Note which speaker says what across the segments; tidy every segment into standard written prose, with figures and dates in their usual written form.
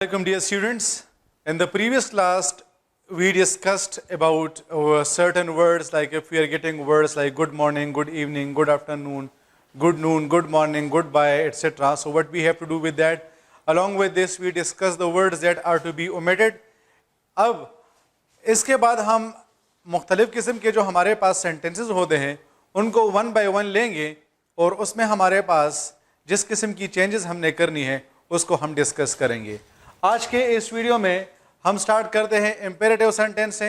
Speaker 1: Welcome dear students. In the previous class we discussed about certain words, like if we are getting words like good morning, good evening, good afternoon, good noon, good morning, goodbye, etc. So what we have to do with that? Along with this we discuss the words that are to be omitted. अब इसके बाद हम मुख्तलिफ़ किस्म के जो हमारे पास sentences होते हैं उनको वन बाय वन लेंगे और उसमें हमारे पास जिस किस्म की चेंजेस हमने करनी है उसको हम डिस्कस करेंगे। आज के इस वीडियो में हम स्टार्ट करते हैं इम्पेरेटिव सेंटेंस से।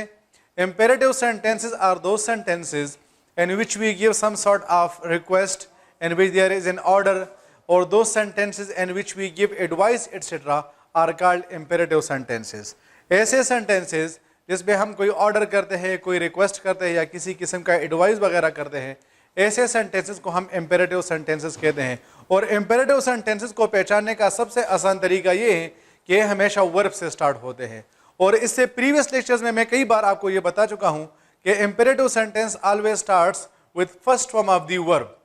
Speaker 1: Imperative sentences are those sentences in which we give some sort of request in which there is an order, और those sentences in which we give advice etcetera are called imperative sentences. ऐसे sentences जिसमें हम कोई order करते हैं, कोई request करते हैं या किसी किस्म का एडवाइस वगैरह करते हैं, ऐसे सेंटेंसेस को हम इम्पेरेटिव सेंटेंसेस कहते हैं। और इम्पेरेटिव सेंटेंसेस को पहचानने का सबसे आसान तरीका ये है कि ये हमेशा वर्ब से स्टार्ट होते हैं। और इससे प्रीवियस लेक्चर्स में मैं कई बार आपको ये बता चुका हूँ कि imperative sentence always starts with first form of the verb.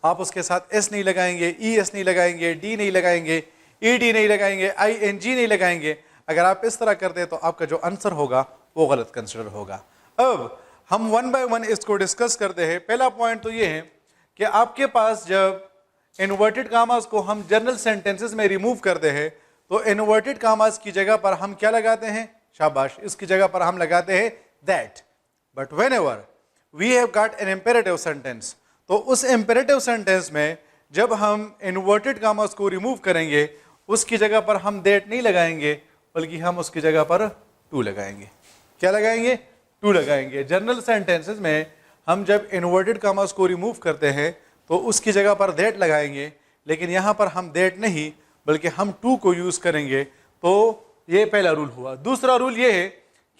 Speaker 1: आप उसके साथ एस नहीं लगाएंगे, ई एस नहीं लगाएंगे, डी नहीं लगाएंगे, ई डी नहीं लगाएंगे, आई एन जी नहीं लगाएंगे। अगर आप इस तरह करते हैं तो आपका जो आंसर होगा वो गलत कंसिडर होगा। अब हम वन बाय वन इसको डिस्कस करते हैं। पहला पॉइंट तो ये है कि आपके पास जब इन्वर्टेड कामास को हम जनरल सेंटेंसेस में रिमूव करते हैं तो इन्वर्टेड कामास की जगह पर हम क्या लगाते हैं? शाबाश, इसकी जगह पर हम लगाते हैं that. But whenever we have got an imperative sentence, तो उस इम्पेरेटिव सेंटेंस में जब हम इन्वर्टेड कामास को रिमूव करेंगे उसकी जगह पर हम दैट नहीं लगाएंगे बल्कि हम उसकी जगह पर टू लगाएंगे। क्या लगाएंगे? टू लगाएंगे। जनरल सेंटेंसेस में हम जब इन्वर्टेड कामास को रिमूव करते हैं तो उसकी जगह पर दैट लगाएंगे, लेकिन यहाँ पर हम दैट नहीं बल्कि हम टू को यूज़ करेंगे। तो ये पहला रूल हुआ। दूसरा रूल ये है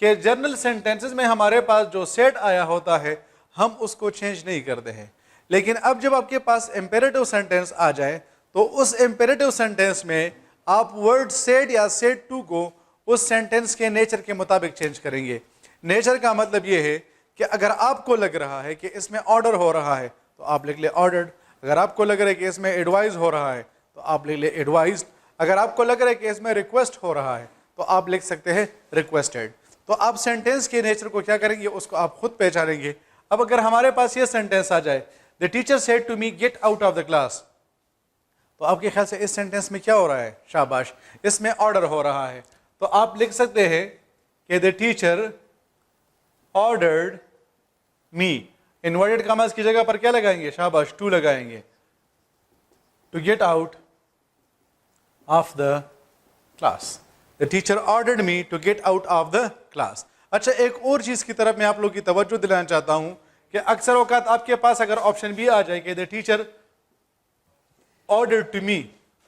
Speaker 1: कि जनरल सेंटेंसेस में हमारे पास जो सेट आया होता है हम उसको चेंज नहीं करते हैं, लेकिन अब जब आपके पास इम्पेरेटिव सेंटेंस आ जाए तो उस इम्पेरेटिव सेंटेंस में आप वर्ड सेट या सेट टू को उस सेंटेंस के नेचर के मुताबिक चेंज करेंगे। नेचर का मतलब ये है कि अगर आपको लग रहा है कि इसमें ऑर्डर हो रहा है तो आप लिख ले ऑर्डर्ड। अगर आपको लग रहा है कि इसमें एडवाइस हो रहा है तो आप लिख ले एडवाइज्ड। अगर आपको लग रहा है कि इसमें रिक्वेस्ट हो रहा है तो आप लिख सकते हैं रिक्वेस्टेड। तो आप सेंटेंस के नेचर को क्या करेंगे उसको आप खुद पहचानेंगे। अब अगर हमारे पास ये सेंटेंस आ जाए, the teacher said to me get out of the class, तो आपके ख्याल से इस सेंटेंस में क्या हो रहा है? शाबाश, इसमें ऑर्डर हो रहा है। तो आप लिख सकते हैं कि the teacher ordered me. Inverted commas की जगह पर क्या लगाएंगे? शाबाश, टू लगाएंगे। To get out of the class, the teacher ordered me to get out of the class. अच्छा, एक और चीज की तरफ मैं आप लोगों की तवज्जो दिलाना चाहता हूं कि अक्सर औकात आपके पास अगर ऑप्शन भी आ जाए कि the teacher ordered to me,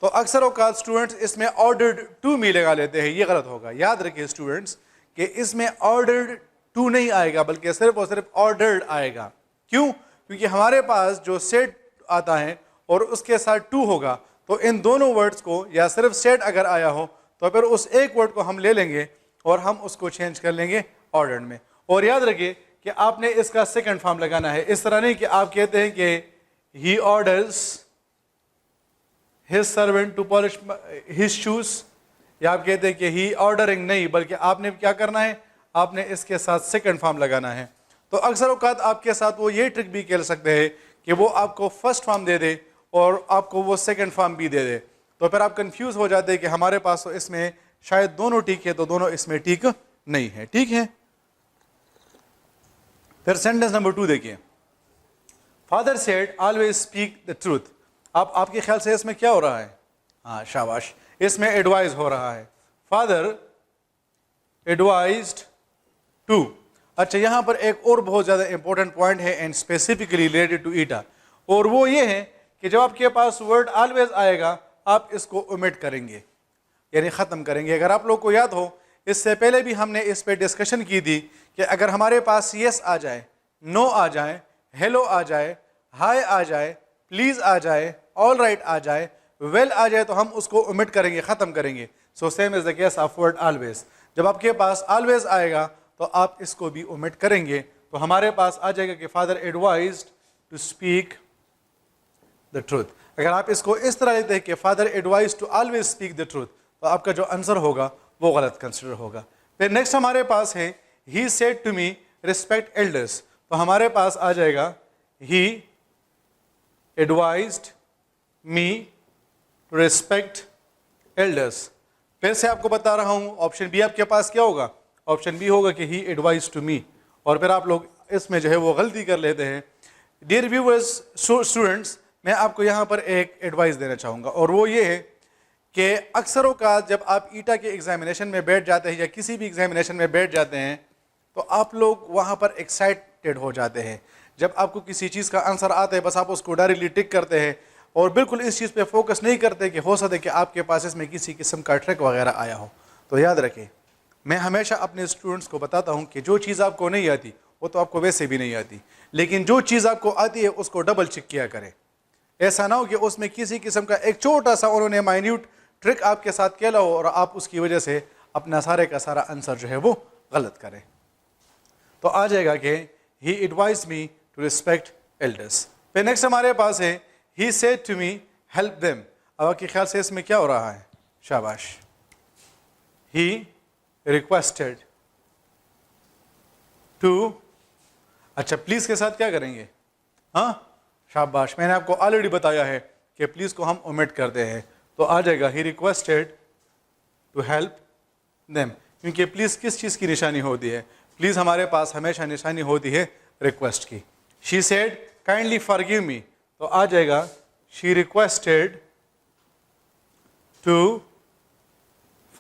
Speaker 1: तो अक्सर औकात स्टूडेंट्स इसमें ऑर्डर्ड टू मी लगा लेते हैं। ये गलत होगा। याद रखिए स्टूडेंट्स कि इसमें ऑर्डर्ड टू नहीं आएगा बल्कि सिर्फ और सिर्फ ऑर्डर्ड आएगा। क्यों? क्योंकि हमारे पास जो सेट आता है और उसके साथ टू होगा, तो इन दोनों वर्ड्स को या सिर्फ सेट अगर आया हो तो फिर उस एक वर्ड को हम ले लेंगे और हम उसको चेंज कर लेंगे ऑर्डर्ड में। और याद रखिए कि आपने इसका सेकंड फॉर्म लगाना है। इस तरह नहीं कि आप कहते हैं कि he orders his servant to polish his shoes, या आप कहते हैं कि ही ऑर्डरिंग, नहीं, बल्कि आपने क्या करना है? आपने इसके साथ सेकंड फॉर्म लगाना है। तो अक्सर औकात आपके साथ वो ये ट्रिक भी खेल सकते हैं कि वो आपको फर्स्ट फॉर्म दे दे और आपको वो सेकंड फॉर्म भी दे दे, तो फिर आप कंफ्यूज हो जाते हैं कि हमारे पास तो इसमें शायद दोनों ठीक है तो दोनों इसमें ठीक नहीं है। ठीक है, फिर सेंटेंस नंबर 2 देखिए। Father said always speak the truth. आपके ख्याल से इसमें क्या हो रहा है? हाँ, शाबाश, इसमें एडवाइज हो रहा है। Father advised to. अच्छा, यहाँ पर एक और बहुत ज़्यादा इंपॉर्टेंट पॉइंट है and specifically related to it, और वो ये है कि जब आपके पास वर्ड ऑलवेज आएगा आप इसको ओमिट करेंगे, यानी ख़त्म करेंगे। अगर आप लोग को याद हो, इससे पहले भी हमने इस पे डिस्कशन की थी कि अगर हमारे पास यस आ जाए, नो आ जाए, हेलो आ जाए, हाय आ जाए, प्लीज़ आ जाए, ऑल राइट आ जाए, वेल आ जाए, तो हम उसको ओमिट करेंगे, ख़त्म करेंगे। So same is the case of word always. जब आपके पास ऑलवेज आएगा तो आप इसको भी ओमिट करेंगे। तो हमारे पास आ जाएगा कि father advised to speak the truth. अगर आप इसको इस तरह लेते हैं कि father advise to always speak the truth, तो आपका जो आंसर होगा वो गलत कंसिडर होगा। फिर नेक्स्ट हमारे पास है he said to me respect elders, तो हमारे पास आ जाएगा he advised me to respect elders. फिर से आपको बता रहा हूं, ऑप्शन बी आपके पास क्या होगा, ऑप्शन बी होगा कि ही एडवाइज टू मी, और फिर आप लोग इसमें जो है वो गलती कर लेते हैं। डियर व्यूअर्स स्टूडेंट्स, मैं आपको यहाँ पर एक एडवाइस देना चाहूँगा, और वो ये है कि अक्सरों का जब आप ईटा के एग्जामिनेशन में बैठ जाते हैं या किसी भी एग्जामिनेशन में बैठ जाते हैं तो आप लोग वहाँ पर एक्साइटेड हो जाते हैं। जब आपको किसी चीज़ का आंसर आता है बस आप उसको डायरेक्टली टिक करते हैं और बिल्कुल इस चीज़ पे फोकस नहीं करते कि हो सकता है कि आपके पास इसमें किसी किस्म का ट्रिक वगैरह आया हो। तो याद रखें, मैं हमेशा अपने स्टूडेंट्स को बताता हूँ कि जो चीज़ आपको नहीं आती वो तो आपको वैसे भी नहीं आती, लेकिन जो चीज़ आपको आती है उसको डबल चेक किया करें। ऐसा ना हो कि उसमें किसी किस्म का एक छोटा सा उन्होंने माइन्यूट ट्रिक आपके साथ खेला हो और आप उसकी वजह से अपना सारे का सारा आंसर जो है वो गलत करें। तो आ जाएगा कि he advise me to respect elders. फिर नेक्स्ट हमारे पास है he said to me help them. अब आपके ख्याल से इसमें क्या हो रहा है, शाबाश, ही रिक्वेस्टेड टू, अच्छा प्लीज के साथ क्या करेंगे, हाँ शाबाश, मैंने आपको ऑलरेडी बताया है कि प्लीज को हम ओमिट करते हैं, तो आ जाएगा he requested to help them, क्योंकि प्लीज किस चीज़ की निशानी होती है, प्लीज हमारे पास हमेशा निशानी होती है रिक्वेस्ट की। She said kindly forgive me, तो आ जाएगा शी रिक्वेस्टेड टू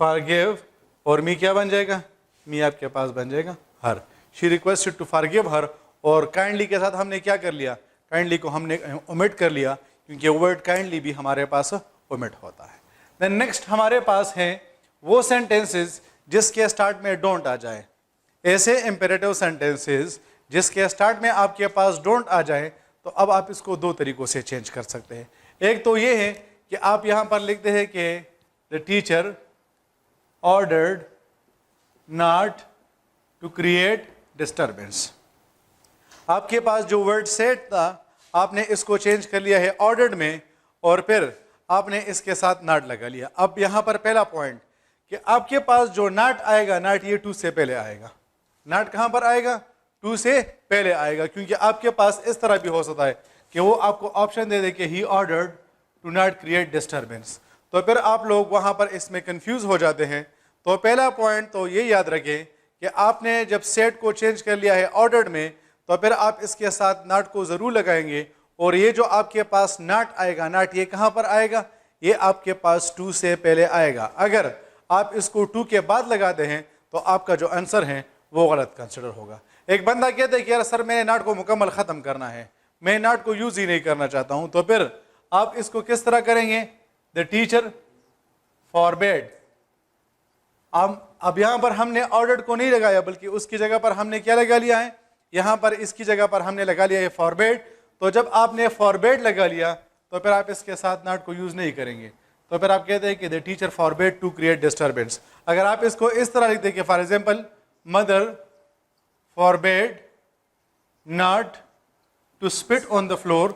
Speaker 1: फॉरगिव, और मी क्या बन जाएगा, मी आपके पास बन जाएगा her. She requested to forgive her, और काइंडली के साथ हमने क्या कर लिया, काइंडली को हमने ओमिट कर लिया, क्योंकि वर्ड काइंडली भी हमारे पास ओमिट होता है। देन नेक्स्ट हमारे पास है वो सेंटेंसेस जिसके स्टार्ट में डोंट आ जाए। ऐसे इंपेरेटिव सेंटेंसेस जिसके स्टार्ट में आपके पास डोंट आ जाए, तो अब आप इसको दो तरीकों से चेंज कर सकते हैं। एक तो ये है कि आप यहाँ पर लिखते हैं कि the teacher ordered not to create disturbance. आपके पास जो वर्ड सेट था आपने इसको चेंज कर लिया है ऑर्डर्ड में, और फिर आपने इसके साथ नॉट लगा लिया। अब यहाँ पर पहला पॉइंट कि आपके पास जो नॉट आएगा, नॉट ये टू से पहले आएगा। नॉट कहाँ पर आएगा, टू से पहले आएगा, क्योंकि आपके पास इस तरह भी हो सकता है कि वो आपको ऑप्शन दे दे कि he ordered to not create disturbance, तो फिर आप लोग वहाँ पर इसमें कंफ्यूज हो जाते हैं। तो पहला पॉइंट तो ये याद रखें कि आपने जब सेट को चेंज कर लिया है ऑर्डर्ड में, तो फिर आप इसके साथ नॉट को ज़रूर लगाएंगे, और ये जो आपके पास नॉट आएगा, नॉट ये कहाँ पर आएगा, ये आपके पास टू से पहले आएगा। अगर आप इसको टू के बाद लगाते हैं तो आपका जो आंसर है वो गलत कंसिडर होगा। एक बंदा कहता है कि यार सर मैंने नॉट को मुकम्मल ख़त्म करना है, मैं नॉट को यूज़ ही नहीं करना चाहता हूँ, तो फिर आप इसको किस तरह करेंगे, द टीचर फॉरबेड। अब यहाँ पर हमने ऑर्डर्ड को नहीं लगाया, बल्कि उसकी जगह पर हमने क्या लगा लिया है, यहाँ पर इसकी जगह पर हमने लगा लिया है फॉरबेड। तो जब आपने फॉरबेड लगा लिया तो फिर आप इसके साथ नॉट को यूज़ नहीं करेंगे, तो फिर आप कहते हैं कि the teacher forbade to create disturbance. अगर आप इसको इस तरह लिखते कि for example mother forbade not to spit on the floor,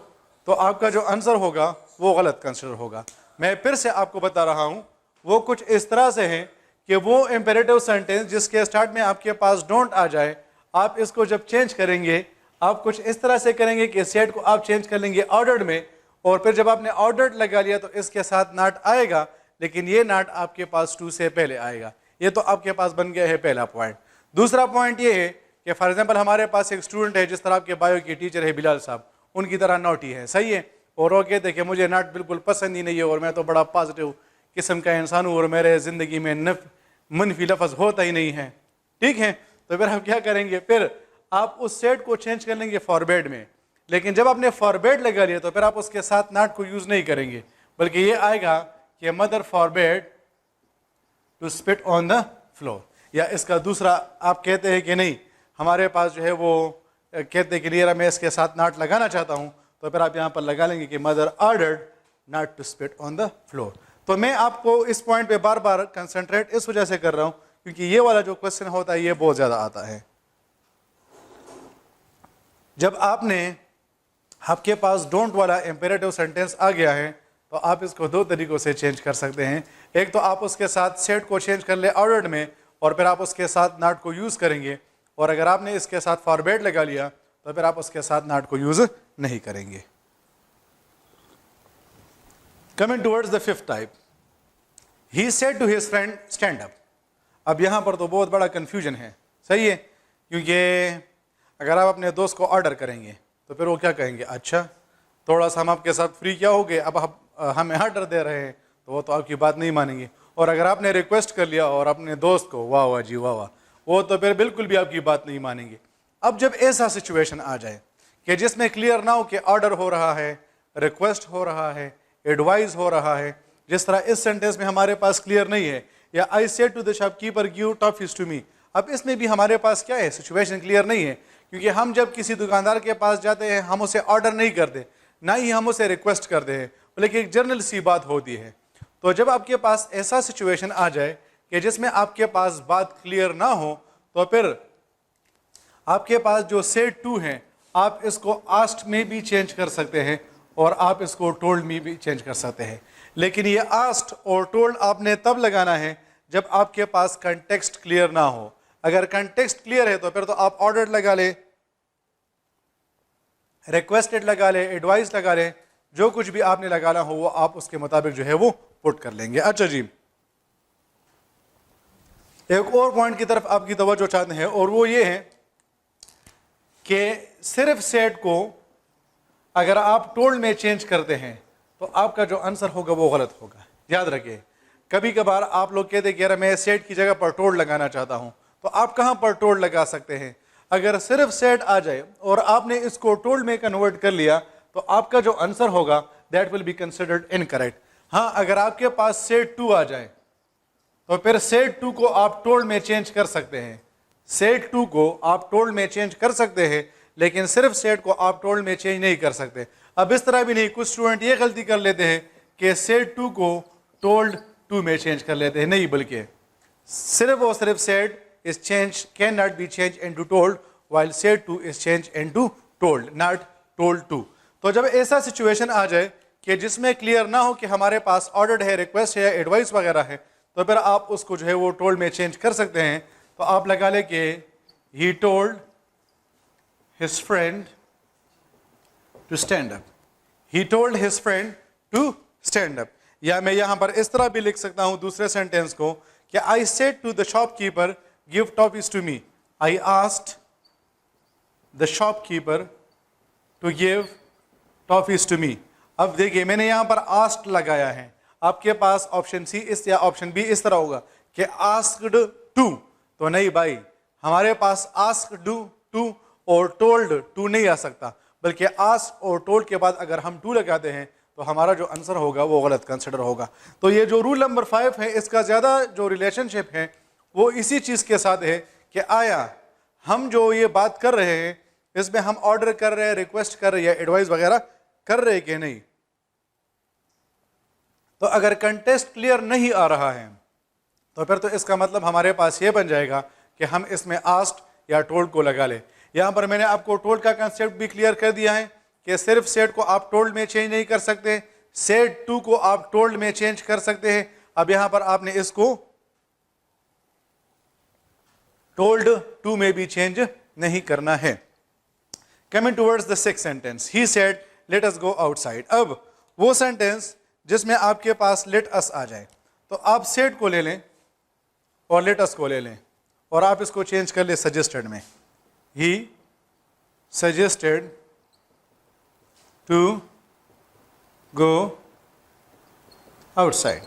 Speaker 1: तो आपका जो आंसर होगा वो गलत कंसिडर होगा। मैं फिर से आपको बता रहा हूँ, वो कुछ इस तरह से है कि वो इंपेरेटिव सेंटेंस जिसके स्टार्ट में आपके पास डोंट आ जाए, आप इसको जब चेंज करेंगे आप कुछ इस तरह से करेंगे कि सेट को आप चेंज कर लेंगे ऑर्डर्ड में, और फिर जब आपने ऑर्डर्ड लगा लिया तो इसके साथ नॉट आएगा, लेकिन ये नॉट आपके पास टू से पहले आएगा। ये तो आपके पास बन गया है पहला पॉइंट। दूसरा पॉइंट ये है कि फॉर एग्जाम्पल हमारे पास एक स्टूडेंट है, जिस तरह आपके बायो के टीचर है बिलाल साहब, उनकी तरह नॉटी है, सही है, और वो कहते हैं कि मुझे नॉट बिल्कुल पसंद ही नहीं है और मैं तो बड़ा पॉजिटिव किस्म का इंसान हूँ और मेरे ज़िंदगी में मनफी लफ्ज़ होता ही नहीं है, ठीक है। तो फिर हम क्या करेंगे, फिर आप उस सेट को चेंज कर लेंगे फॉरबेड में, लेकिन जब आपने फॉरबेड लगा लिया तो फिर आप उसके साथ नॉट को यूज़ नहीं करेंगे, बल्कि ये आएगा कि mother forbade to spit on the floor. या इसका दूसरा आप कहते हैं कि नहीं, हमारे पास जो है वो कहते हैं कि नहीं मैं इसके साथ नॉट लगाना चाहता हूँ, तो फिर आप यहाँ पर लगा लेंगे कि mother ordered not to spit on the floor. तो मैं आपको इस पॉइंट पे बार बार कंसंट्रेट इस वजह से कर रहा हूँ क्योंकि ये वाला जो क्वेश्चन होता है ये बहुत ज़्यादा आता है। जब आपके पास डोंट वाला इंपेरेटिव सेंटेंस आ गया है तो आप इसको दो तरीक़ों से चेंज कर सकते हैं। एक तो आप उसके साथ सेट को चेंज कर ले ऑर्डर्ड में, और फिर आप उसके साथ नॉट को यूज़ करेंगे, और अगर आपने इसके साथ फॉरवर्ड लगा लिया तो फिर आप उसके साथ नॉट को यूज़ नहीं करेंगे। Coming towards the fifth type, he said to his friend stand up. अब यहाँ पर तो बहुत बड़ा कन्फ्यूजन है, सही है, क्योंकि अगर आप अपने दोस्त को ऑर्डर करेंगे तो फिर वो क्या कहेंगे, अच्छा थोड़ा सा हम आपके साथ फ्री क्या हो गए, अब आप हमें ऑर्डर दे रहे हैं, तो वो तो आपकी बात नहीं मानेंगे। और अगर आपने रिक्वेस्ट कर लिया और अपने दोस्त को वाह वाह जी वाह वाह, वो तो फिर बिल्कुल भी आपकी बात नहीं मानेंगे। अब जब ऐसा सिचुएशन आ जाए कि जिसमें क्लियर ना हो कि ऑर्डर हो रहा है, रिक्वेस्ट हो रहा है, एडवाइस हो रहा है, जिस तरह इस सेंटेंस में हमारे पास क्लियर नहीं है, या I said to the shopkeeper give toffees to me, अब इसमें भी हमारे पास क्या है, सिचुएशन क्लियर नहीं है, क्योंकि हम जब किसी दुकानदार के पास जाते हैं हम उसे ऑर्डर नहीं करते, ना ही हम उसे रिक्वेस्ट करते हैं, बल्कि एक जनरल सी बात होती है। तो जब आपके पास ऐसा सिचुएशन आ जाए कि जिसमें आपके पास बात क्लियर ना हो, तो फिर आपके पास जो सेड टू है आप इसको आस्क्ड में भी चेंज कर सकते हैं और आप इसको टोल्ड में भी चेंज कर सकते हैं। लेकिन ये आस्क्ड और टोल्ड आपने तब लगाना है जब आपके पास कंटेक्स्ट क्लियर ना हो। अगर कंटेक्स्ट क्लियर है तो फिर तो आप ऑर्डर लगा ले, रिक्वेस्टेड लगा ले, एडवाइस लगा ले, जो कुछ भी आपने लगाना हो वो आप उसके मुताबिक जो है वो पुट कर लेंगे। अच्छा जी, एक और पॉइंट की तरफ आपकी तवज्जो चाहते हैं, और वो ये है कि सिर्फ सेट को अगर आप टोल्ड में चेंज करते हैं तो आपका जो आंसर होगा वो गलत होगा। याद रखिए, कभी कभार आप लोग कहते हैं कि यार मैं सेट की जगह पर टोल्ड लगाना चाहता हूं, तो आप कहां पर टोल्ड लगा सकते हैं। अगर सिर्फ सेट आ जाए और आपने इसको टोल्ड में कन्वर्ट कर लिया तो आपका जो आंसर होगा that will be considered incorrect. हाँ, अगर आपके पास सेट टू आ जाए तो फिर सेट टू को आप टोल्ड में चेंज कर सकते हैं, सेट टू को आप टोल्ड में चेंज कर सकते हैं, लेकिन सिर्फ सेट को आप टोल्ड में चेंज नहीं कर सकते। अब इस तरह भी नहीं, कुछ स्टूडेंट ये गलती कर लेते हैं कि सेट टू को टोल्ड टू में चेंज कर लेते हैं, नहीं, बल्कि सिर्फ और सिर्फ set is changed cannot be changed into told, while said to is changed into told, not told to। तो जब ऐसा सिचुएशन आ जाए कि जिसमें क्लियर ना हो कि हमारे पास ऑर्डर है, रिक्वेस्ट है, एडवाइस वगैरह है, तो फिर आप उसको जो है वो टोल्ड में चेंज कर सकते हैं। तो आप लगा ले कि he told his friend to stand up, he told his friend to stand up। या मैं यहां पर इस तरह भी लिख सकता हूं दूसरे सेंटेंस को कि I said to the shopkeeper give toffees to me, I asked the shopkeeper to give toffees to me। अब देखिए मैंने यहाँ पर asked लगाया है, आपके पास ऑप्शन सी इस या ऑप्शन बी इस तरह होगा कि asked to, तो नहीं भाई, हमारे पास asked to और told to नहीं आ सकता, बल्कि asked और told के बाद अगर हम to लगाते हैं तो हमारा जो आंसर होगा वो गलत कंसिडर होगा। तो ये जो रूल नंबर 5 है इसका ज़्यादा जो रिलेशनशिप है वो इसी चीज़ के साथ है कि आया हम जो ये बात कर रहे हैं इसमें हम ऑर्डर कर रहे हैं, रिक्वेस्ट कर रहे हैं, एडवाइस वगैरह कर रहे हैं कि नहीं। तो अगर कंटेक्स्ट क्लियर नहीं आ रहा है तो फिर तो इसका मतलब हमारे पास ये बन जाएगा कि हम इसमें आस्क्ड या टोल्ड को लगा ले। यहाँ पर मैंने आपको टोल्ड का कंसेप्ट भी क्लियर कर दिया है कि सिर्फ सेट को आप टोल्ड में चेंज नहीं कर सकते, सेट टू को आप टोल्ड में चेंज कर सकते हैं। अब यहाँ पर आपने इसको टोल्ड टू में भी चेंज नहीं करना है। Coming towards the sixth sentence, he said let us go outside. अब वो सेंटेंस जिसमें आपके पास लेट अस आ जाए तो आप सेड को ले लें और लेट अस को ले लें और आप इसको चेंज कर ले सजेस्टेड में। He suggested to go outside.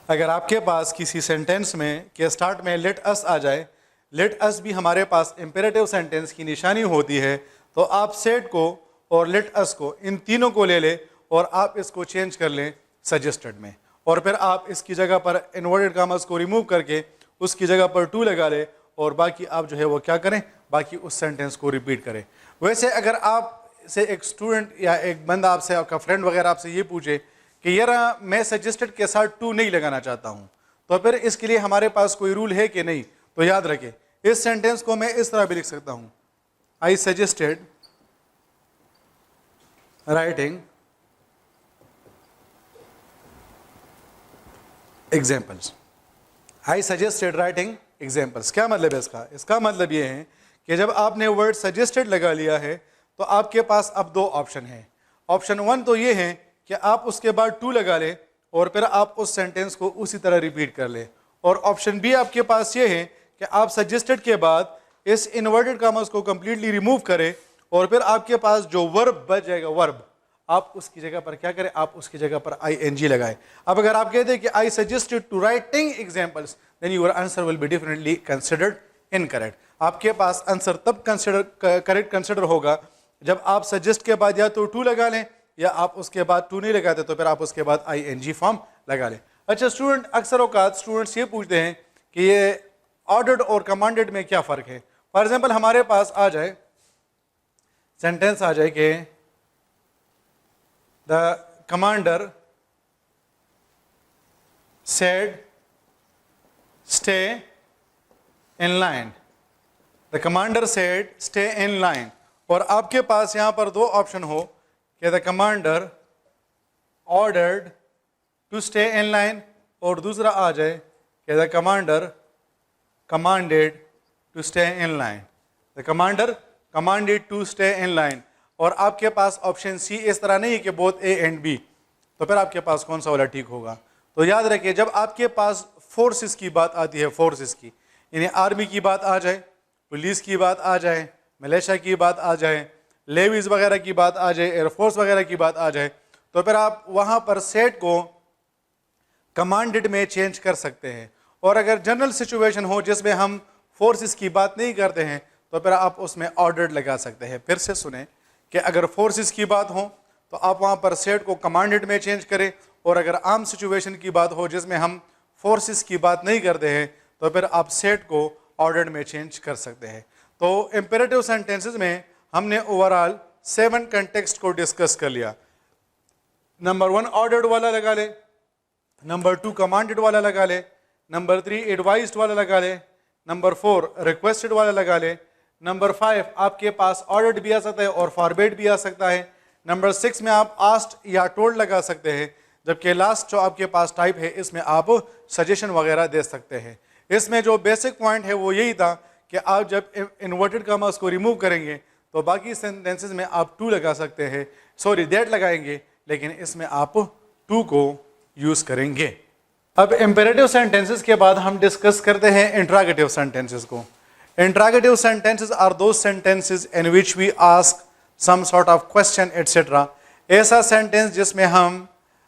Speaker 1: अगर आपके पास किसी सेंटेंस में के स्टार्ट में लेट अस आ जाए, लेट अस भी हमारे पास इंपेरेटिव सेंटेंस की निशानी होती है, तो आप सेड को और लेट अस को इन तीनों को ले लें और आप इसको चेंज कर लें सजेस्टेड में, और फिर आप इसकी जगह पर इन्वर्टेड कॉमास को रिमूव करके उसकी जगह पर टू लगा लें और बाकी आप जो है वो क्या करें, बाकी उस सेंटेंस को रिपीट करें। वैसे अगर आप से एक स्टूडेंट या एक बंदा आपसे, आपका फ्रेंड वगैरह आपसे ये पूछे कि यार मैं सजेस्टेड के साथ टू नहीं लगाना चाहता हूँ, तो फिर इसके लिए हमारे पास कोई रूल है कि नहीं, तो याद रखें इस सेंटेंस को मैं इस तरह भी लिख सकता हूँ, I suggested writing examples. I suggested writing examples. क्या मतलब है इसका? इसका मतलब ये है कि जब आपने वर्ड सजेस्टेड लगा लिया है तो आपके पास अब दो ऑप्शन हैं। ऑप्शन वन तो ये है कि आप उसके बाद टू लगा लें और फिर आप उस सेंटेंस को उसी तरह रिपीट कर लें, और ऑप्शन बी आपके पास ये है कि आप सजेस्टेड के बाद इस इन्वर्टेड कॉमास को कंप्लीटली रिमूव करें और फिर आपके पास जो वर्ब बच जाएगा, वर्ब, आप उसकी जगह पर क्या करें, आप उसकी जगह पर ING लगाएं। अब अगर आप कहते हैं कि I suggested to writing examples, then your answer will be definitely considered incorrect. आपके पास आंसर तब करेक्ट कंसिडर होगा जब आप सजेस्ट के बाद या तो टू लगा लें, या आप उसके बाद टू नहीं लगाते तो फिर आप उसके बाद ING फॉर्म लगा लें। अच्छा स्टूडेंट, अक्सर औकात स्टूडेंट्स ये पूछते हैं कि ये ऑर्डर्ड और कमांडेड में क्या फ़र्क है। फॉर एग्जाम्पल हमारे पास आ जाए सेंटेंस आ जाए कि the commander said stay in line, the commander said stay in line, और आपके पास यहां पर दो ऑप्शन हो कि the commander ordered to stay in line, और दूसरा आ जाए कि the commander commanded to stay in line, the commander commanded to stay in line. और आपके पास ऑप्शन सी इस तरह नहीं है कि बोथ A एंड B, तो फिर आपके पास कौन सा वाला ठीक होगा? तो याद रखिए, जब आपके पास फोर्सेस की बात आती है, फोर्सेस की, यानी आर्मी की बात आ जाए, पुलिस की बात आ जाए, मिलिशिया की बात आ जाए, लेवीज वगैरह की बात आ जाए, एयरफोर्स वगैरह की बात आ जाए, तो फिर आप वहाँ पर सेट को कमांडेड में चेंज कर सकते हैं। और अगर जनरल सिचुएशन हो जिसमें हम फोर्सेस की बात नहीं करते हैं तो फिर आप उसमें ऑर्डर्ड लगा सकते हैं। फिर से सुने कि अगर फोर्सेस की बात हो तो आप वहाँ पर सेट को कमांडेड में चेंज करें, और अगर आम सिचुएशन की बात हो जिसमें हम फोर्सेस की बात नहीं करते हैं तो फिर आप सेट को ऑर्डर्ड में चेंज कर सकते हैं। तो इंपेरेटिव सेंटेंसेस में हमने ओवरऑल 7 कंटेक्स्ट को डिस्कस कर लिया। नंबर 1 ऑर्डर्ड वाला लगा ले, नंबर 2 कमांडेड वाला लगा ले, नंबर 3 एडवाइज्ड वाला लगा ले, नंबर 4 रिक्वेस्टेड वाला लगा ले, नंबर 5 आपके पास ऑर्डर्ड भी आ सकता है और फॉरबेड भी आ सकता है, नंबर 6 में आप आस्क्ड या टोल्ड लगा सकते हैं, जबकि लास्ट जो आपके पास टाइप है इसमें आप सजेशन वगैरह दे सकते हैं। इसमें जो बेसिक पॉइंट है वो यही था कि आप जब इन्वर्टेड कॉमास को रिमूव करेंगे तो बाकी सेंटेंसेस में आप टू लगा सकते हैं, सॉरी दैट लगाएंगे, लेकिन इसमें आप टू को यूज करेंगे। अब इंपेरेटिव सेंटेंसेस के बाद हम डिस्कस करते हैं इंट्रोगेटिव सेंटेंसेस को। Interrogative sentences are those sentences in which we ask some sort of question etcetera. ऐसा सेंटेंस जिसमें हम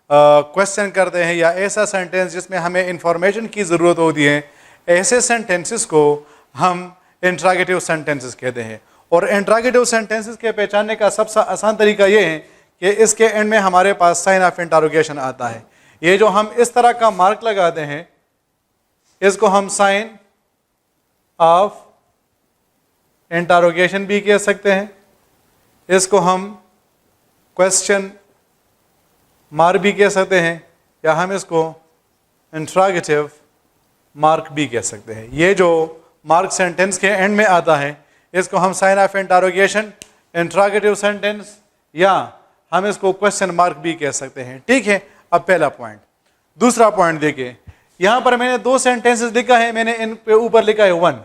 Speaker 1: क्वेश्चन करते हैं या ऐसा सेंटेंस जिसमें हमें इंफॉर्मेशन की ज़रूरत होती है, ऐसे सेंटेंसेस को हम इंट्रोगेटिव सेंटेंसेस कहते हैं। और इंट्रोगेटिव सेंटेंसेस के पहचानने का सबसे आसान तरीका ये है कि इसके एंड में हमारे पास साइन ऑफ इंटरोगेशन आता है। ये जो हम इस तरह का मार्क लगाते हैं इसको हम साइन ऑफ इंटरोगेशन भी कह सकते हैं, इसको हम क्वेश्चन मार्क भी कह सकते हैं, या हम इसको इंट्रोगेटिव मार्क भी कह सकते हैं। ये जो मार्क सेंटेंस के एंड में आता है इसको हम sign of interrogation, interrogative sentence, या हम इसको क्वेश्चन मार्क भी कह सकते हैं। ठीक है, अब पहला पॉइंट। दूसरा पॉइंट देखिए, यहां पर मैंने दो सेंटेंसेस लिखा है, मैंने इन पे ऊपर लिखा है 1,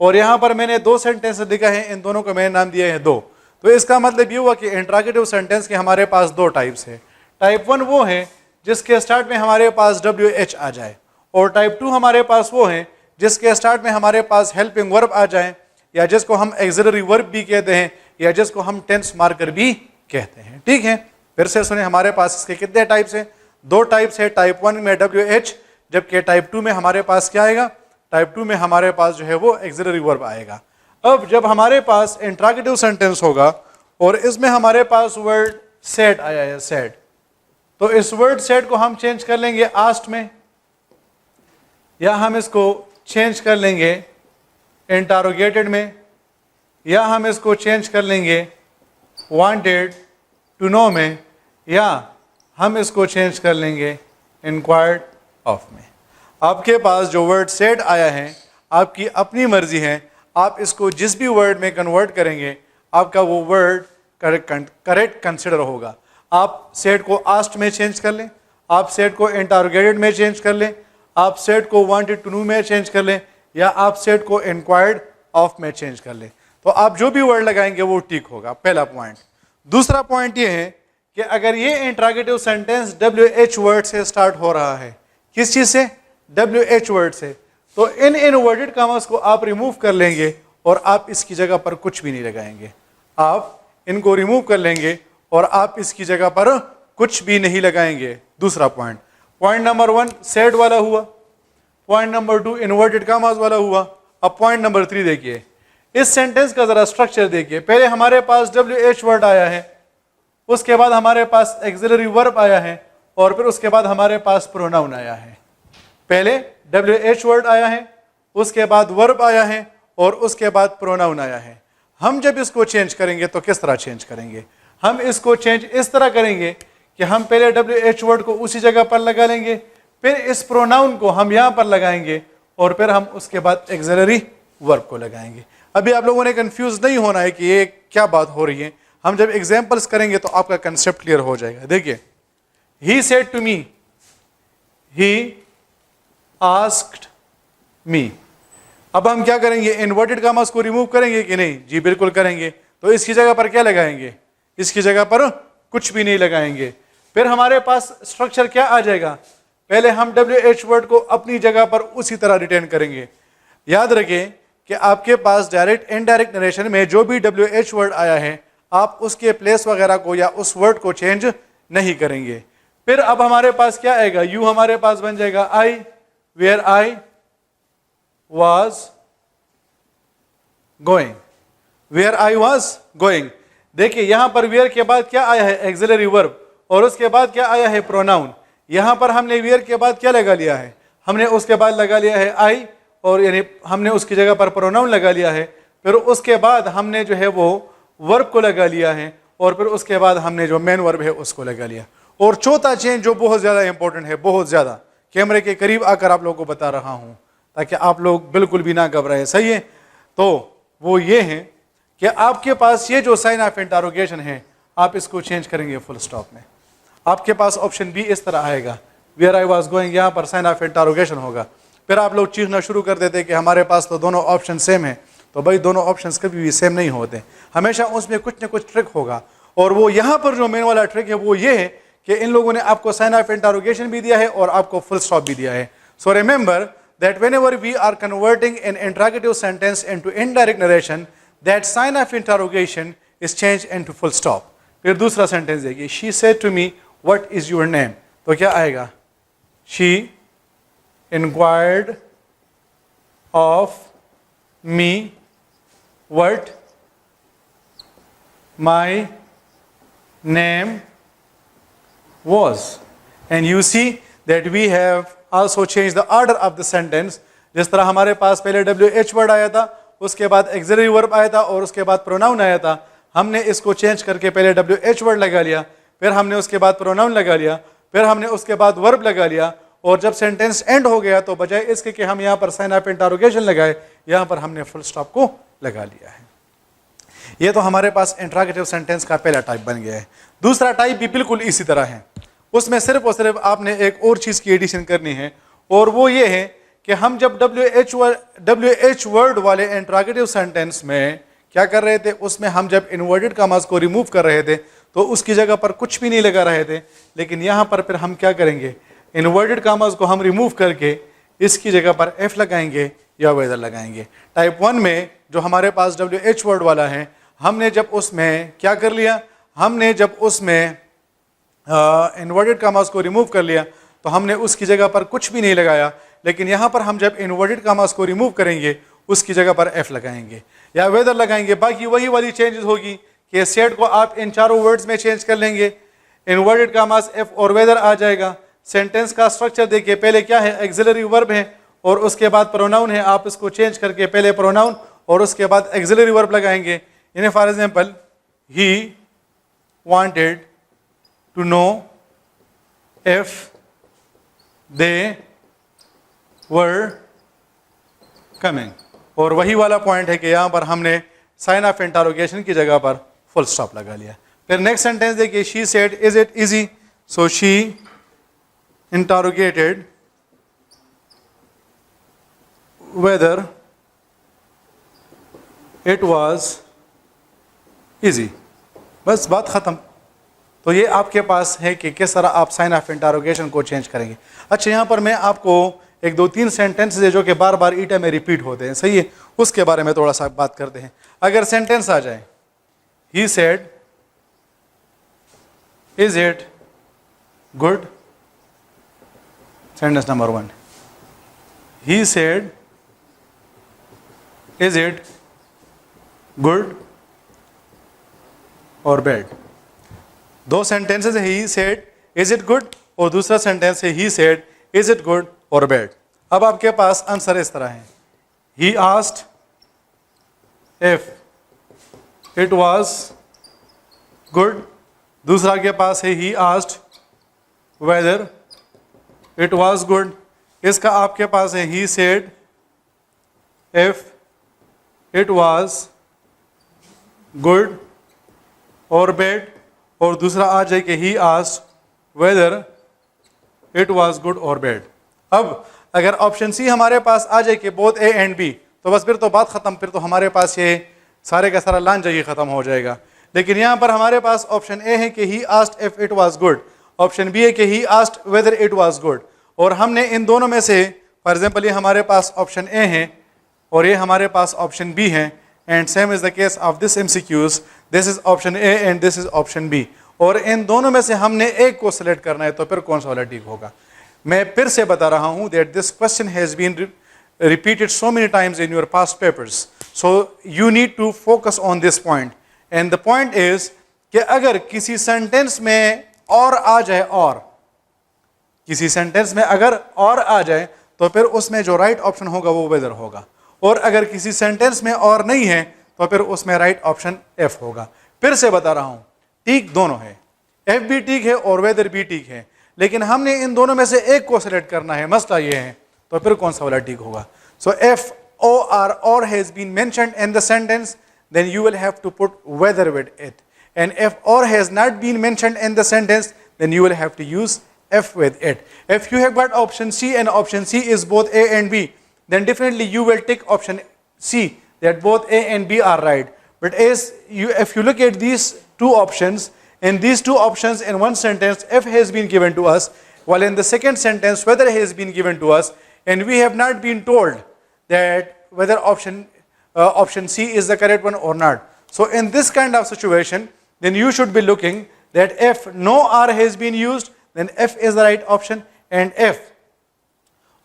Speaker 1: और यहां पर मैंने दो सेंटेंसेस लिखा है, इन दोनों को मैंने नाम दिया है 2। तो इसका मतलब ये हुआ कि इंट्रोगेटिव सेंटेंस के हमारे पास दो टाइप्स है। टाइप 1 वो है जिसके स्टार्ट में हमारे पास WH आ जाए, और टाइप 2 हमारे पास वो है जिसके स्टार्ट में हमारे पास हेल्पिंग वर्ब आ जाए, या जिसको हम एक्सिलरी वर्ब भी कहते हैं, या जिसको हम टेंस मार्कर भी कहते हैं। ठीक है, फिर से सुने, हमारे पास इसके कितने टाइप्स हैं? दो टाइप्स है। टाइप 1 में WH, जबकि टाइप 2 में हमारे पास क्या आएगा? टाइप 2 में हमारे पास जो है वो एक्सिलरी वर्ब आएगा। अब जब हमारे पास इंट्रोगेटिव सेंटेंस होगा और इसमें हमारे पास वर्ड सेड आया है, सेड, तो इस वर्ड सेड को हम चेंज कर लेंगे आस्ट में, या हम इसको चेंज कर लेंगे इंटरोगेटेड में, या हम इसको चेंज कर लेंगे वांटेड टू नो में, या हम इसको चेंज कर लेंगे इंक्वायर्ड ऑफ में। आपके पास जो वर्ड सेड आया है आपकी अपनी मर्जी है, आप इसको जिस भी वर्ड में कन्वर्ट करेंगे आपका वो वर्ड करेक्ट कंसिडर होगा। आप सेड को आस्ट में चेंज कर लें, आप सेड को इंटरोगेटेड में चेंज कर लें, आप सेड को वांटेड टू नो में चेंज कर लें, या आप सेड को इंक्वायर्ड ऑफ में चेंज कर लें। तो आप जो भी वर्ड लगाएंगे वो ठीक होगा, पहला पॉइंट। दूसरा पॉइंट ये है कि अगर ये इंट्रोगेटिव सेंटेंस WH वर्ड से स्टार्ट हो रहा है, किस चीज से? WH वर्ड से, तो इन इनवर्टेड कॉमास को आप रिमूव कर लेंगे और आप इसकी जगह पर कुछ भी नहीं लगाएंगे। आप इनको रिमूव कर लेंगे और आप इसकी जगह पर कुछ भी नहीं लगाएंगे। दूसरा पॉइंट, पॉइंट नंबर 1 सेड वाला हुआ, पॉइंट नंबर 2 इनवर्टेड कॉमास वाला हुआ। अब पॉइंट नंबर 3 देखिए, इस सेंटेंस का जरा स्ट्रक्चर देखिए। पहले हमारे पास WH वर्ड आया है, उसके बाद हमारे पास एक्सिलरी वर्ब आया है, और फिर उसके बाद हमारे पास प्रोनाउन आया है। पहले WH वर्ड आया है, उसके बाद वर्ब आया है, और उसके बाद प्रोनाउन आया है। हम जब इसको चेंज करेंगे तो किस तरह चेंज करेंगे? हम इसको चेंज इस तरह करेंगे कि हम पहले WH वर्ड को उसी जगह पर लगा लेंगे, फिर इस प्रोनाउन को हम यहां पर लगाएंगे, और फिर हम उसके बाद एक्सिलरी वर्ब को लगाएंगे। अभी आप लोगों ने कंफ्यूज नहीं होना है कि ये क्या बात हो रही है। हम जब एग्जाम्पल्स करेंगे तो आपका कंसेप्ट क्लियर हो जाएगा। देखिए, he said to me, he asked me. अब हम क्या करेंगे? इन्वर्टेड कॉमास को रिमूव करेंगे कि नहीं? जी बिल्कुल करेंगे। तो इसकी जगह पर क्या लगाएंगे? इसकी जगह पर कुछ भी नहीं लगाएंगे। फिर हमारे पास स्ट्रक्चर क्या आ जाएगा? पहले हम WH वर्ड को अपनी जगह पर उसी तरह रिटेन करेंगे। याद रखें कि आपके पास डायरेक्ट इनडायरेक्ट नरेशन में जो भी WH वर्ड आया है, आप उसके प्लेस वगैरह को या उस वर्ड को चेंज नहीं करेंगे। फिर अब हमारे पास क्या आएगा? यू हमारे पास बन जाएगा I, where I was going, where I was going। देखिए यहां पर where के बाद क्या आया है? एक्सिलरी वर्ब, और उसके बाद क्या आया है? प्रोनाउन। यहां पर हमने where के बाद क्या लगा लिया है? हमने उसके बाद लगा लिया है I, और यानी हमने उसकी जगह पर प्रोनाउन लगा लिया है। फिर उसके बाद हमने जो है वो वर्ब को लगा लिया है, और फिर उसके बाद हमने जो मेन वर्ब है उसको लगा लिया। और चौथा चेंज जो बहुत ज्यादा इंपॉर्टेंट है, बहुत ज्यादा, कैमरे के करीब आकर आप लोगों को बता रहा हूं ताकि आप लोग बिल्कुल भी ना घबराए, सही है? तो वो ये है कि आपके पास ये जो साइन ऑफ इंटरोगेशन है, आप इसको चेंज करेंगे फुल स्टॉप में। आपके पास ऑप्शन बी इस तरह आएगा, वेयर आई वाज गोइंग, यहाँ पर साइन ऑफ इंटरोगेशन होगा। फिर आप लोग चीखना शुरू कर देते कि हमारे पास तो दोनों ऑप्शन सेम है। तो भाई दोनों ऑप्शन कभी भी सेम नहीं होते, हमेशा उसमें कुछ ना कुछ ट्रिक होगा। और वो यहाँ पर जो मेन वाला ट्रिक है वो ये है कि इन लोगों ने आपको साइन ऑफ इंटरोगेशन भी दिया है और आपको फुल स्टॉप भी दिया है। So remember that whenever we are converting an interrogative sentence into indirect narration, that sign of interrogation is changed into full stop। फिर दूसरा सेंटेंस देखिए, she said to me what is your name। तो क्या आएगा? she inquired of me what my name was। and you see that we have also change the order of the sentence। जिस तरह हमारे पास पहले WH वर्ड आया था, उसके बाद एक्सिलरी वर्ब आया था, और उसके बाद प्रोनाउन आया था, हमने इसको चेंज करके पहले WH वर्ड लगा लिया, फिर हमने उसके बाद प्रोनाउन लगा लिया, फिर हमने उसके बाद वर्ब लगा लिया, और जब सेंटेंस एंड हो गया तो बजाय इसके कि हम यहाँ पर साइन ऑफ इंटरोगेशन लगाए, यहाँ पर हमने फुल स्टॉप को लगा लिया है। ये तो हमारे पास इंटरोगेटिव सेंटेंस का पहला टाइप बन गया है। दूसरा टाइप भी बिल्कुल इसी तरह है, उसमें सिर्फ और सिर्फ आपने एक और चीज की एडिशन करनी है, और वो ये है कि हम जब WH वर्ड वाले इंटरोगेटिव सेंटेंस में क्या कर रहे थे, उसमें हम जब इन्वर्टेड कॉमास को रिमूव कर रहे थे तो उसकी जगह पर कुछ भी नहीं लगा रहे थे। लेकिन यहाँ पर फिर हम क्या करेंगे? इन्वर्टेड कॉमास को हम रिमूव करके इसकी जगह पर एफ लगाएंगे या वेदर लगाएंगे। टाइप 1 में जो हमारे पास WH वर्ड वाला है, हमने जब उसमें क्या कर लिया? हमने जब उसमें इन्वर्टेड कॉमास को रिमूव कर लिया तो हमने उसकी जगह पर कुछ भी नहीं लगाया। लेकिन यहाँ पर हम जब इन्वर्टेड कॉमास को रिमूव करेंगे उसकी जगह पर एफ लगाएंगे या वेदर लगाएंगे। बाकी वही वाली चेंजेस होगी कि सेट को आप इन चारों वर्ड्स में चेंज कर लेंगे, इन्वर्टेड कॉमास एफ और वेदर आ जाएगा। सेंटेंस का स्ट्रक्चर देखिए, पहले क्या है? एक्सिलरी वर्ब है और उसके बाद प्रोनाउन है। आप इसको चेंज करके पहले प्रोनाउन और उसके बाद एक्सिलरी वर्ब लगाएंगे। यानी for example, he wanted to know if they were coming, और वही वाला पॉइंट है कि यहां पर हमने साइन ऑफ इंटरोगेशन की जगह पर फुल स्टॉप लगा लिया। फिर नेक्स्ट सेंटेंस देखिए, she said is it easy, so she interrogated whether it was easy. बस बात ख़त्म. तो ये आपके पास है कि किस तरह आप साइन ऑफ इंटरोगेशन को चेंज करेंगे. अच्छा, यहाँ पर मैं आपको एक दो तीन सेंटेंसेस है जो कि बार बार ईटा में रिपीट होते हैं, सही है, उसके बारे में थोड़ा सा बात करते हैं. अगर सेंटेंस आ जाए, he said is it good, sentence number 1. He said is it good और बैड. दो सेंटेंसेस है, he said is it good और दूसरा सेंटेंस है he said is it good और बैड. अब आपके पास आंसर इस तरह है, ही asked if it was good. दूसरा के पास है ही asked whether it was good. इसका आपके पास है he said if it was good और बैड. और दूसरा आ जाए कि he asked whether it was good और बैड. अब अगर ऑप्शन सी हमारे पास आ जाए कि बोथ ए एंड बी, तो बस फिर तो बात खत्म, फिर तो हमारे पास ये सारे का सारा लांझा ही खत्म हो जाएगा. लेकिन यहाँ पर हमारे पास ऑप्शन ए है कि he asked if it was good, option B है कि he asked whether it was good. और हमने इन दोनों में से, फॉर एग्जाम्पल ये हमारे पास ऑप्शन ए है और ये हमारे पास ऑप्शन बी है, and same is the case of this MCQs, this is option A and this is option B. और इन दोनों में से हमने एक को सिलेक्ट करना है, तो फिर कौन सा वाला ठीक होगा. मैं फिर से बता रहा हूं that this question has been repeated so many times in your past papers, so you need to focus on this point. And the point is कि अगर किसी सेंटेंस में और आ जाए, और किसी सेंटेंस में अगर और आ जाए, तो फिर उसमें जो राइट ऑप्शन होगा वो वेदर होगा. और अगर किसी सेंटेंस में और नहीं है, तो फिर उसमें राइट ऑप्शन एफ होगा. फिर से बता रहा हूं, ठीक दोनों है, एफ भी ठीक है और वेदर भी ठीक है, लेकिन हमने इन दोनों में से एक को सिलेक्ट करना है. मसला ये है, तो फिर कौन सा वाला ठीक होगा. सो F or has been mentioned in the sentence, then you will have to put whether with it. And if or has not been mentioned in the sentence, then you will have to use F with it. If you have got option C and option C is both A and B, then definitely you will tick option C, that both A and B are right. But if you look at these two options, in these two options in one sentence, F has been given to us, while in the second sentence, whether has been given to us, and we have not been told that whether option C is the correct one or not. So in this kind of situation, then you should be looking that if no R has been used, then F is the right option, and if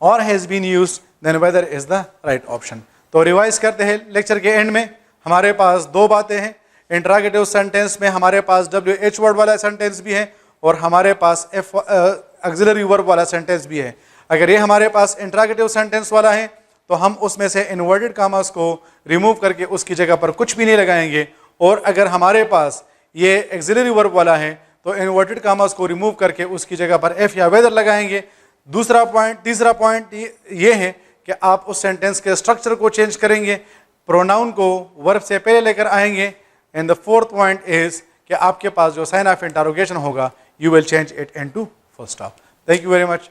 Speaker 1: or has been used, then whether is the right option. तो revise करते हैं lecture के and में. हमारे पास दो बातें हैं. Interrogative sentence में हमारे पास WH वर्ड वाला सेंटेंस भी है और हमारे पास F ऑक्सिलरी वर्ब वाला सेंटेंस भी है. अगर ये हमारे पास इंटरोगेटिव सेंटेंस वाला है, तो हम उसमें से इन्वर्टेड कामास को रिमूव करके उसकी जगह पर कुछ भी नहीं लगाएंगे. और अगर हमारे पास ये ऑक्सिलरी वर्ब वाला है, तो इन्वर्टेड कामास को रिमूव करके उसकी जगह पर एफ या वेदर लगाएंगे. तीसरा पॉइंट ये है कि आप उस सेंटेंस के स्ट्रक्चर को चेंज करेंगे, प्रोनाउन को वर्ब से पहले लेकर आएंगे. And the fourth point is कि आपके पास जो साइन ऑफ इंटरोगेशन होगा, you will change it into full stop. Thank you very much.